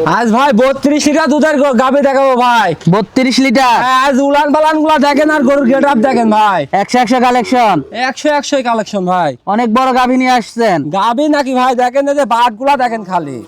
আজ ভাই 32 লিটার দুধের গাভী দেখাবো ভাই। 32 লিটার। আজ উলান পালান গুলা দেখেন আর গরুর গেট আপ দেখেন ভাই। 100 কালেকশন। 100 কালেকশন ভাই। অনেক বড় গাভী নিয়ে আসছেন। গাভী নাকি ভাই দেখেন যে বাট গুলা দেখেন খালি।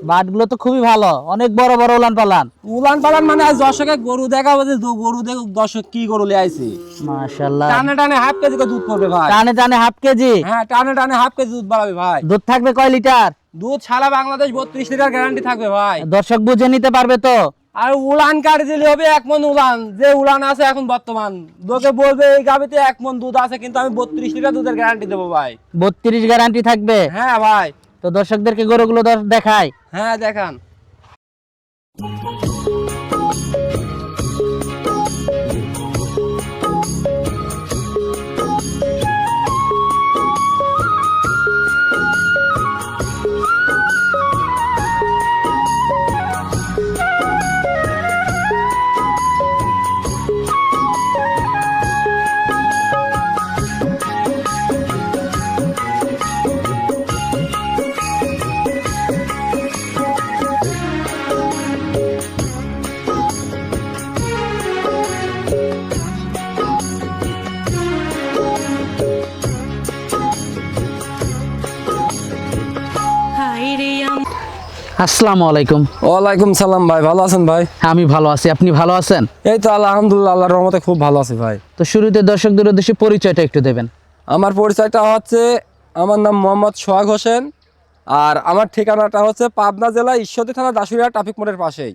বাটগুলো তো খুবই ভালো, অনেক বড় বড় উলান পালান। উলান পালান মানে আজ দর্শকে গরু দেখাবো যে গরু দেখো দর্শক কি গরু লিয়ে আইছি। মাশাআল্লাহ। টানে টানে হাফ কেজি করে দুধ পড়বে ভাই। টানে টানে হাফ কেজি। হ্যাঁ টানে টানে হাফ কেজি দুধ বাড়াবে ভাই। দুধ থাকবে কয় লিটার? দুধ সারা বাংলাদেশ 32 লিটার গ্যারান্টি থাকবে ভাই। দর্শক বুঝে নিতে পারবে তো? আর উলান কাটি দিলে হবে 1 মণ উলান, যে উলান আছে এখন বর্তমান লোকে বলবে এই গাবিতে 1 মণ দুধ আছে, কিন্তু আমি 32 লিটার দুধের গ্যারান্টি দেবো ভাই। 32 গ্যারান্টি থাকবে? হ্যাঁ ভাই। তো দর্শকদেরকে গরুগুলো দেখায়। হ্যাঁ দেখান। আসসালামু আলাইকুম। ওয়ালাইকুম সালাম ভাই, ভালো আছেন ভাই? আমি ভালো আছি, আপনি ভালো আছেন? এই তো আলহামদুলিল্লাহ, আল্লাহর রহমতে খুব ভালো আছি ভাই। তো শুরুতে দর্শকদের উদ্দেশ্যে পরিচয়টা একটু দেবেন। আমার পরিচয়টা হচ্ছে, আমার নাম মোহাম্মদ সোহাগ হোসেন, আর আমার ঠিকানাটা হচ্ছে পাবনা জেলা ঈশ্বরদী থানা দাসুরিয়া ট্রাফিক মোড়ের পাশেই।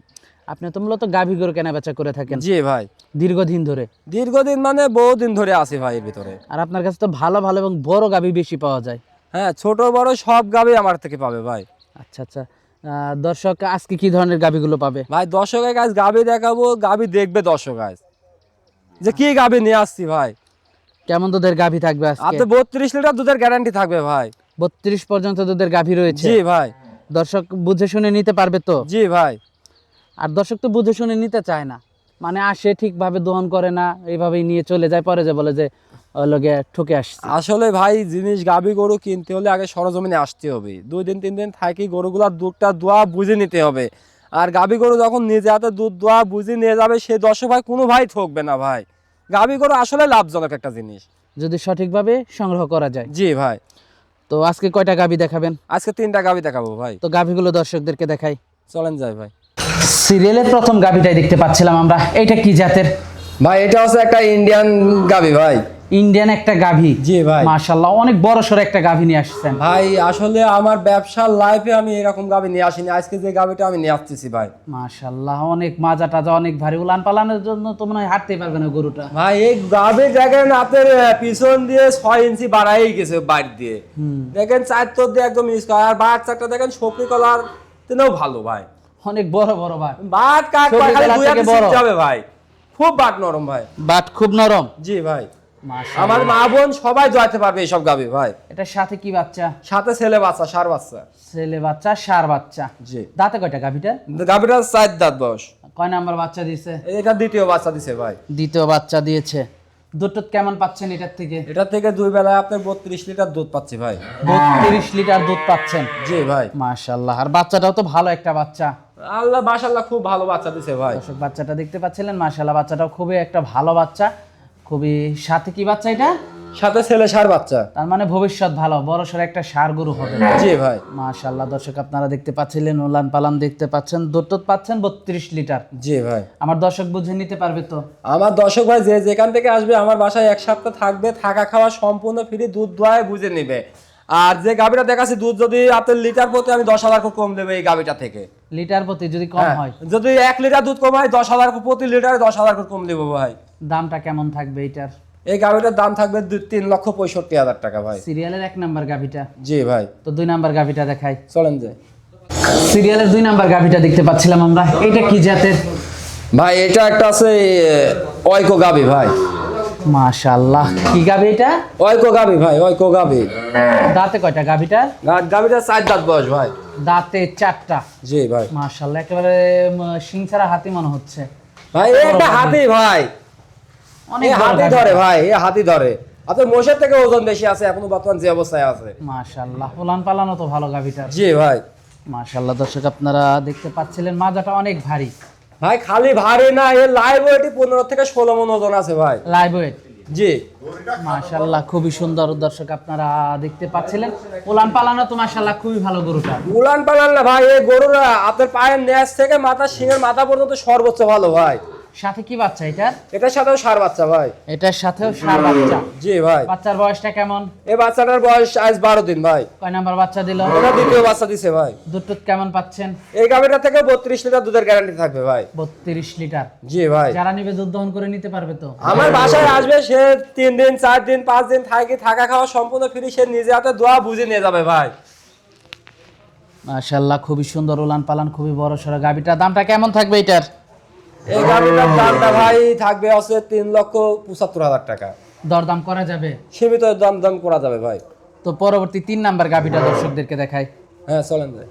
আপনি তো মূলত গাভী গরু কেনা বেচা করে থাকেন? জি ভাই। দীর্ঘদিন ধরে? দীর্ঘদিন মানে বহুদিন ধরে আছি ভাই এর ভিতরে। আর আপনার কাছে তো ভালো ভালো এবং বড় গাভী বেশি পাওয়া যায়। হ্যাঁ, ছোট বড় সব গাভী আমার থেকে পাবে ভাই। আচ্ছা আচ্ছা। দর্শক আজকে কি ধরনের গাভীগুলো পাবে? ভাই দর্শকের কাছে গাভী দেখাবো, গাভী দেখবে দর্শক আজ যে কি গাভী নিয়ে আসছি ভাই। কেমন দুধের গাভী থাকবে আজকে? আপনি 32 লিটার দুধের গ্যারান্টি থাকবে ভাই। 32 পর্যন্ত দুধের গাভী রয়েছে? জি ভাই। দর্শক বুঝে শুনে নিতে পারবে তো? জি ভাই। আর দর্শক তো বুঝে শুনে নিতে চায় না, মানে আসে ঠিকভাবে দহন করে না, এইভাবেই নিয়ে চলে যায়, পরে যে বলে যে লগে ঠকে আসছে। আসলে ভাই জিনিস গাভী গরু কিনতে হলে আগে সরজমিনে আসতে হবে, 2 দিন 3 দিন থাকি গরুগুলার দুধটা দোয়া বুঝে নিতে হবে। আর গাভী গরু যখন নিজে হাতে দুধ দোয়া বুঝে নিয়ে যাবে, সে দর্শক ভাই কোনো ভাই ঠকবে না ভাই। গাভী গরু আসলে লাভজনক একটা জিনিস যদি সঠিকভাবে সংগ্রহ করা যায়। জি ভাই। তো আজকে কয়টা গাভী দেখাবেন? আজকে 3টা গাভী দেখাবো ভাই। তো গাভীগুলো দর্শকদেরকে দেখাই। চলেন যাই ভাই। সিরিয়ালের প্রথম গাভীটাই দেখতে পাচ্ছিলাম আমরা, এটা কি জাতের? ভাই এটা হচ্ছে একটা ইন্ডিয়ান গাভী ভাই। ইন্ডিয়ান একটা গাভী? জি ভাই। মাশাআল্লাহ, অনেক বড় সড়ো একটা গাভী নিয়ে আসছেন ভাই। আসলে আমার ব্যবসার লাইফে আমি এরকম গাভী নিয়ে আসিনি, আজকে যে গাভীটা আমি নিয়ে আসতেছি ভাই। মাশাআল্লাহ, অনেক মাজা টাজা অনেক ভারী, উলান পালানোর জন্য তো মনে হয় হাঁটতেই পারবে না গরুটা। ভাই এই গাভীর দেখেন আপনার পিছন দিয়ে 6 ইঞ্চি বাড়াই গেছে বাইর দিয়ে, দেখেন 4 তোর দিয়ে একদম ইউজ করে। আর বাট চারটা দেখেন সফরি কলার তেও ভালো ভাই, অনেক বড় বড় ভাই। বাট কাট সফরি খালি কলার দুই হাতে থেকে বড়। সিট যাবে ভাই, খুব বাট নরম ভাই। বাট খুব নরম? জি ভাই। মাশাআল্লাহ। আমার মা বোন সবাই জয়তে পারবে এইসব গাভী ভাই। এটার সাথে কি বাচ্চা? সাথে ছেলে বাচ্চা, ষাঁড় বাচ্চা। ছেলে বাচ্চা, ষাঁড় বাচ্চা। জি। দাঁতে কয়টা গাভীটা? গাভীটা 4 দাঁত বয়স। কয় নাম্বার বাচ্চা দিয়েছে? এটা দ্বিতীয় বাচ্চা দিছে ভাই। দ্বিতীয় বাচ্চা দিয়েছে। দুধ কেমন পাচ্ছেন এটার থেকে? এটা থেকে 2 বেলায় আপনার 32 লিটার দুধ পাচ্ছি ভাই। 32 লিটার দুধ পাচ্ছেন? জি ভাই। মাশাআল্লাহ। আর বাচ্চাটাও তো ভালো একটা বাচ্চা। আল্লাহ মাশাআল্লাহ খুব ভালো বাচ্চা দিছে ভাই। দর্শক বাচ্চাটা দেখতে পাচ্ছিলেন, মাশাআল্লাহ বাচ্চাটাও খুবই একটা ভালো বাচ্চা। খুবই সাথে কি বাচ্চা এটা? সাথে ছেলে ষাঁড় বাচ্চা। তার মানে ভবিষ্যৎ ভালো, বড় সড় একটা ষাঁড় গরু হবে। জি ভাই। মাশাআল্লাহ। দর্শক আপনারা দেখতে পাচ্ছিলেন, উলান পালান দেখতে পাচ্ছেন, দুধ পাচ্ছেন 32 লিটার। জি ভাই। আমার দর্শক বুঝে নিতে পারবে তো? আমার দর্শক ভাই যে যেখান থেকে আসবে আমার বাসায় 1 সপ্তাহ থাকবে, থাকা খাওয়া সম্পূর্ণ ফ্রি, দুধ দোয়ায় বুঝে নেবে। আর যে গাভীটা দেখাচ্ছি দুধ যদি আপনার লিটার প্রতি আমি 10,000 কম দেবো এই গাভীটা থেকে। লিটার প্রতি যদি কম হয়? যদি 1 লিটার দুধ কম হয় 10,000 প্রতি লিটারে 10,000 কম দেবো ভাই। দামটা কেমন থাকবে এটার? এই গাভীটার দাম থাকবে 3,65,000 টাকা ভাই। সিরিয়ালের 1 নাম্বার গাভীটা? জি ভাই। তো 2 নাম্বার গাভীটা দেখাই। চলেন যাই। সিরিয়ালের 2 নাম্বার গাভীটা দেখতে পাচ্ছিলাম আমরা, এটা কি জাতের? ভাই এটা একটা আছে অয়কো গাভী ভাই। মাশাআল্লাহ। কি গাভী এটা? অয়কো গাভী ভাই, অয়কো গাভী। দাঁতে কয়টা গাভীটা? গাভীটা 4 দাঁত বয়স ভাই। দাঁতে 4টা? জি ভাই। মাশাআল্লাহ, একেবারে সিং ছাড়া হাতি মনে হচ্ছে ভাই এটা হাতি ভাই, অনেক হাতি ধরে ভাই, এ হাতি ধরে। আপনার মোষের থেকে ওজন বেশি আছে এখনো বর্তমান যে অবস্থায় আছে। মাশাআল্লাহ। উলান পালানো তো ভালো গাভীটার। জি ভাই। মাশাআল্লাহ দর্শক আপনারা দেখতে পাচ্ছিলেন মাজাটা অনেক ভারী, ভাই খালি ভারী না, এর লাইভ ওয়েটই 15 থেকে 16 মণ ওজন আছে ভাই। Live weight. জি মাশাআল্লাহ খুবই সুন্দর দর্শক আপনারা দেখতে পাচ্ছিলেন। উলান পালানো তো মাশাআল্লাহ খুবই ভালো গরুটা। উলান পালান না ভাই, এই গরুরা আপনার পায়ের নেজ থেকে মাথা শিঙের মাথা পর্যন্ত সর্বোচ্চ ভালো ভাই। সাথে কি বাচ্চা এটার? এটার সাথেও ষাঁড় বাচ্চা ভাই। এটার সাথেও ষাঁড় বাচ্চা। জি ভাই। বাচ্চার বয়সটা কেমন? এই বাচ্চাটার বয়স আজ 12 দিন ভাই। কয় নাম্বার বাচ্চা দিল? এটা দ্বিতীয় বাচ্চা দিছে ভাই। দুধ টুধ কেমন পাচ্ছেন? এই গাভীটা থেকে 32 লিটার দুধের গ্যারান্টি থাকবে ভাই। 32 লিটার। জি ভাই। যারা নিবে দুধ দহন করে নিতে পারবে তো? আমার বাসায় আসবে, সে 3 দিন 4 দিন 5 দিন থাকা খাওয়া সম্পূর্ণ ফ্রি, সে নিজে হাতে দোয়া বুঝে নিয়ে যাবে ভাই। মাশাআল্লাহ খুবই সুন্দর উলান পালান, খুবই বড় সড়ো গাভীটার দামটা কেমন থাকবে এটার? এই গাভীটার দামটা ভাই থাকবে আছে 3,75,000 টাকা। দরদাম করা যাবে? সীমিত দাম করা যাবে ভাই। তো পরবর্তী 3 নাম্বার গাভীটা দর্শকদেরকে দেখাই। হ্যাঁ চলেন ভাই।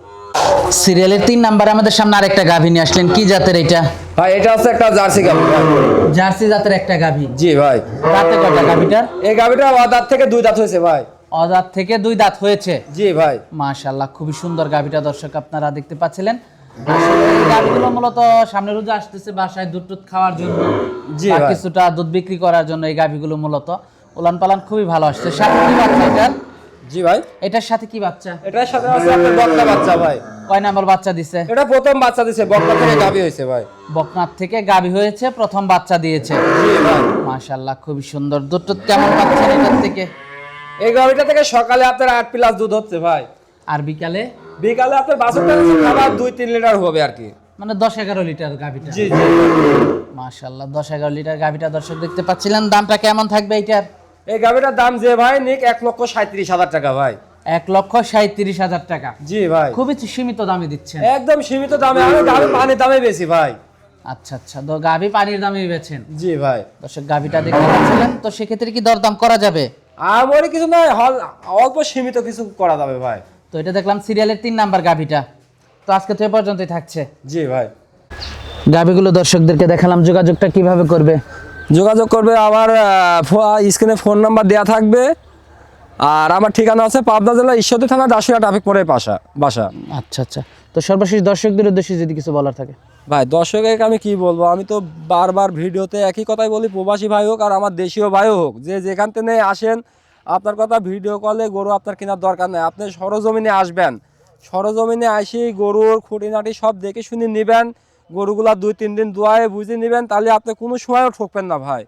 সিরিয়ালের 3 নাম্বারে আমাদের সামনে আরেকটা গাভী নিয়ে আসলেন, কি জাতের এটা? ভাই এটা হচ্ছে একটা জার্সি গাভী ভাই। জার্সি জাতের একটা গাভী। জি ভাই। দাঁতে কয়টা গাভীটার? এই গাভীটা দাঁত থেকে 2 দাঁত হয়েছে ভাই। অদাঁত থেকে 2 দাঁত হয়েছে। জি ভাই। মাশাআল্লাহ খুবই সুন্দর গাভীটা দর্শক আপনারা দেখতে পাচ্ছিলেন। আসলে এই গাভীগুলো মূলত সামনে রোজা আসতেছে, বাসায় দুধ টুধ খাওয়ার জন্য জি বা ভাই। কিছুটা দুধ বিক্রি করার জন্য এই গাভীগুলো মূলত উলান পালান খুবই ভালো আসছে। সাথে কি বাচ্চা এটার? জি ভাই। এটার সাথে কি বাচ্চা? এটার সাথে আছে আপনার বকনা বাচ্চা ভাই। কয় নাম্বার বাচ্চা দিছে? এটা প্রথম বাচ্চা দিছে, বকনা থেকে গাভী হয়েছে ভাই। বকনার থেকে গাভী হয়েছে, প্রথম বাচ্চা দিয়েছে। জি ভাই। মাশাআল্লাহ খুবই সুন্দর। দুধ টুধ কেমন পাচ্ছেন এটার থেকে? এই গাভীটা থেকে সকালে আপনার 8 প্লাস দুধ হচ্ছে ভাই। আর বিকালে? বিকালে আপনার বাছুরটা আবার 2-3 লিটার হবে আর কি। মানে 10-11 লিটার গাভীটা। জি জি। মাশাআল্লাহ 10-11 লিটার গাভীটা দর্শক দেখতে পাচ্ছিলেন। দামটা কেমন থাকবে এইটার? এই গাভীটার দাম যে ভাই নিক 1,37,000 টাকা ভাই। 1,37,000 টাকা। জি ভাই। খুবই সীমিত দামে দিচ্ছেন। একদম সীমিত দামে, আমি গাভী পানির দামে বেশি ভাই। আচ্ছা আচ্ছা, তো গাভী পানির দামে বেচেন। জি ভাই। দর্শক গাভীটা দেখতে পাচ্ছিলেন, তো সেক্ষেত্রে কি দরদাম করা যাবে? আমারই কিছু নয়, অল্প সীমিত কিছু করা যাবে ভাই। তো এটা দেখলাম সিরিয়ালের 3 নাম্বার গাভীটা। তো আজকে তো এ পর্যন্তই থাকছে। জি ভাই। গাভীগুলো দর্শকদেরকে দেখালাম, যোগাযোগটা কিভাবে করবে? যোগাযোগ করবে, আমার স্ক্রিনে ফোন নাম্বার দেওয়া থাকবে। আর আমার ঠিকানা আছে পাবনা জেলা ঈশ্বরদী থানা দাসুয়া ট্রাফিক মোড়ের বাসা। আচ্ছা আচ্ছা, তো সর্বশেষ দর্শকদের উদ্দেশ্যে যদি কিছু বলার থাকে? ভাই দর্শককে আমি কি বলবো, আমি তো বারবার ভিডিওতে একই কথাই বলি, প্রবাসী ভাই হোক আর আমার দেশীয় ভাই হোক, যে যেখান থেকে আসেন, আপনার কথা ভিডিও কলে গরু আপনার কেনার দরকার নেই, আপনি সরজমিনে আসবেন, সরজমিনে আসি গরুর খুঁটিনাটি সব দেখে শুনে নেবেন, গরুগুলা 2-3 দিন দোয়ায় বুঝে নেবেন, তাহলে আপনি কোনো সময়ও ঠকবেন না ভাই।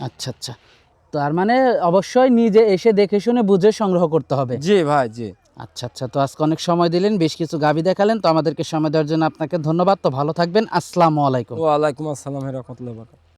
আচ্ছা আচ্ছা, তো আর মানে অবশ্যই নিজে এসে দেখে শুনে বুঝে সংগ্রহ করতে হবে। জি ভাই জি। আচ্ছা আচ্ছা, তো আজকে অনেক সময় দিলেন, বেশ কিছু গাভী দেখালেন, তো আমাদেরকে সময় দেওয়ার জন্য আপনাকে ধন্যবাদ। তো ভালো থাকবেন, আসসালামু আলাইকুম। ওয়ালাইকুম আসসালাম রহমতুল্লাহ।